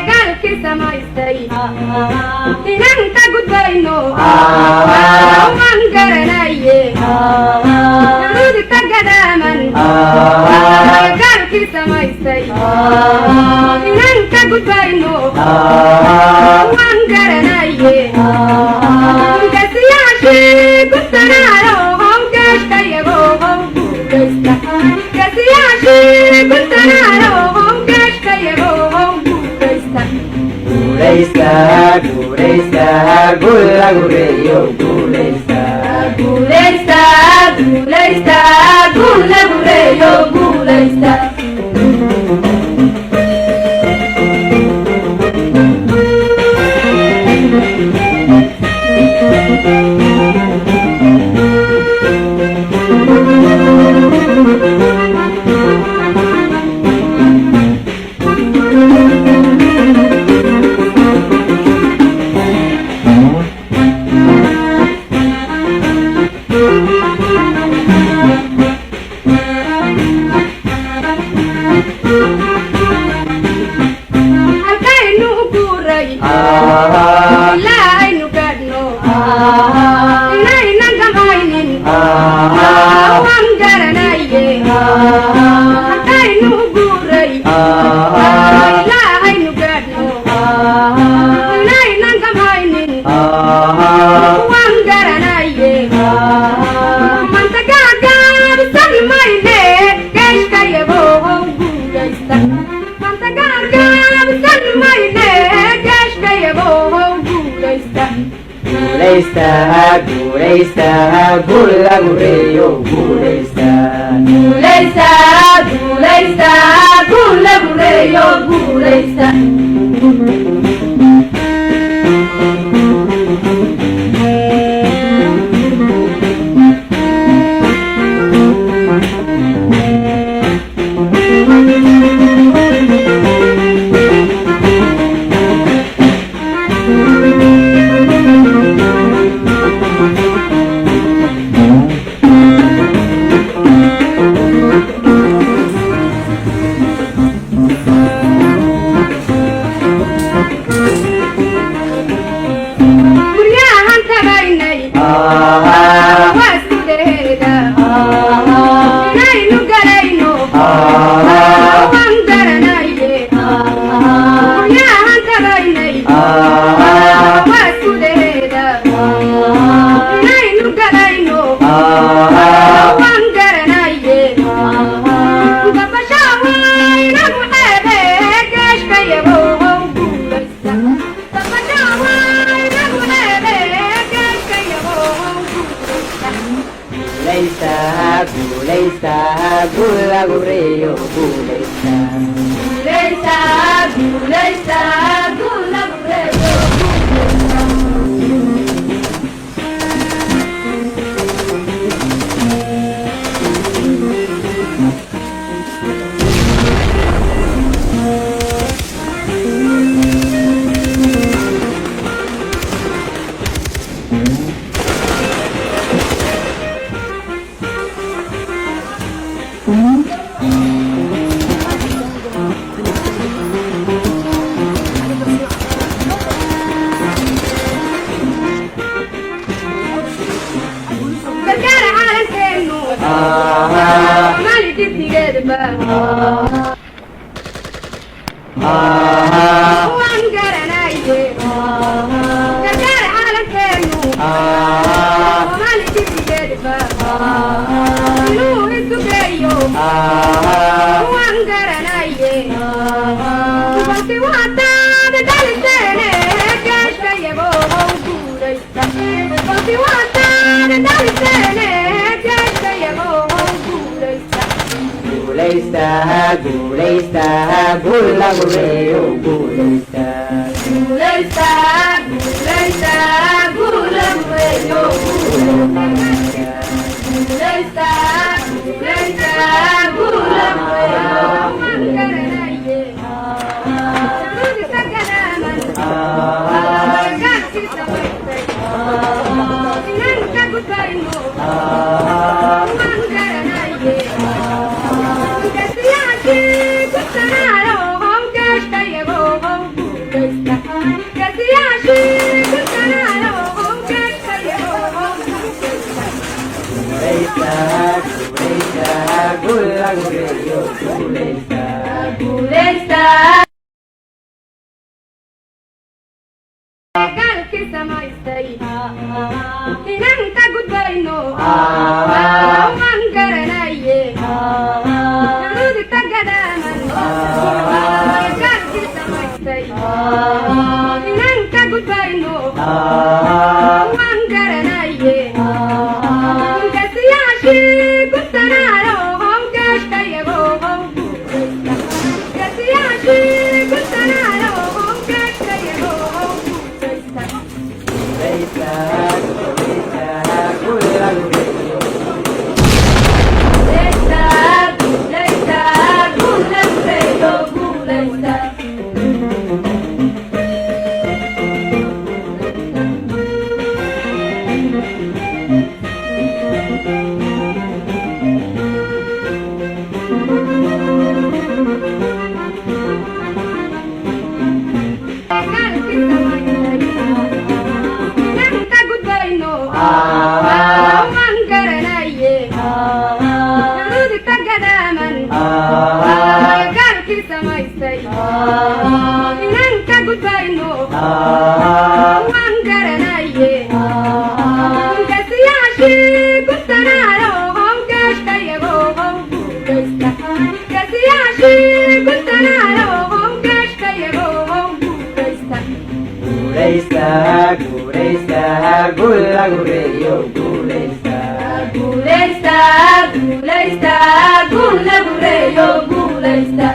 galki samaystay inanta gudbayno waan garanaye nudigta gadaaman galki samaystay inanta gudbayno waan garanaye gasiyaashii gudtanaayo howgeeshkayago howguudaysta gasiyaashii gudtanaayo howgeeshkayago howguudaysta guulaysta guulaysta gulla gureeyo guulaysta guulaysta guulaysta gulla gureeyo guulaysta halkaynu guuray ilaa aynu gaadhno inaynan gamaynin waan garanaye halkaynu guuray ilaa aynu gaadhno inaynan gamaynin waan garanaye manta gaagaabsan mayne geeshkayago how guulaysta manta gaagaabsan mayne geeshkayago how guulaysta guulaysta guulaysta gulla gureeyo guulaysta guulaysta guulaysta gulla gureeyo guulaysta guryahan tagaynay waaskudeeda inaynu galayno waan garanaye guryahan tagaynay waaskudeeda inaynu galayno waan garanaye gabashawaynagu xeebe geeshkayago how guulaysta gabashawaynagu xeebe geeshkayago how guulaysta guulaysta guulaysta gulla gureeyo guulaysta guulaysta guulaysta gulla gureeyo gargaara caalankeenu mali dibdigeedba waan garanaye gargaara caalankeenu mali dibdigeedba inuu isugeeyo waan garanaye balse waataada dhaliseene geeshkayago how guulaysta balse waataada dhaliseene geeshkayago how guulaysta guulaysta guulaysta gulla gureeyo guulaysta guulaysta guulaysta gulla gureeyo guulaysta guulaysta guulaysta gulla gureeyo waan garanaye nudigta gadaaman galki samaystay inanta gudbayno waan garanaye gasiyaashii gudtanaayo howgeeshkayago how guulagureeyo guulaysta. guulaysta. Galki samaystay inaan ka gudbayno waan garanaye naludigta gadaaman galki samaystay inaan ka gudbayno waan garanaye gasiyaashii gudtanaayo howgeeshkayago gasiyaashii gudtanaayo howgeeshkayago Guulaysta, guulaysta, guulagureeyo. guulaysta, guulaysta, guulagureeyo guulaysta. waan garanaye naludigta gadaaman galkii samaystay inaan ka gudbayno waan garanaye gasiyaashii gudtanaayo howgeeshkayago guulaysta gasiyaashii gudtanaayo howgeeshkayago guulaysta. Guulaysta, guulaysta, guulagureeyo guulaysta. guulaysta, guulaysta, guulagureeyo guulaysta.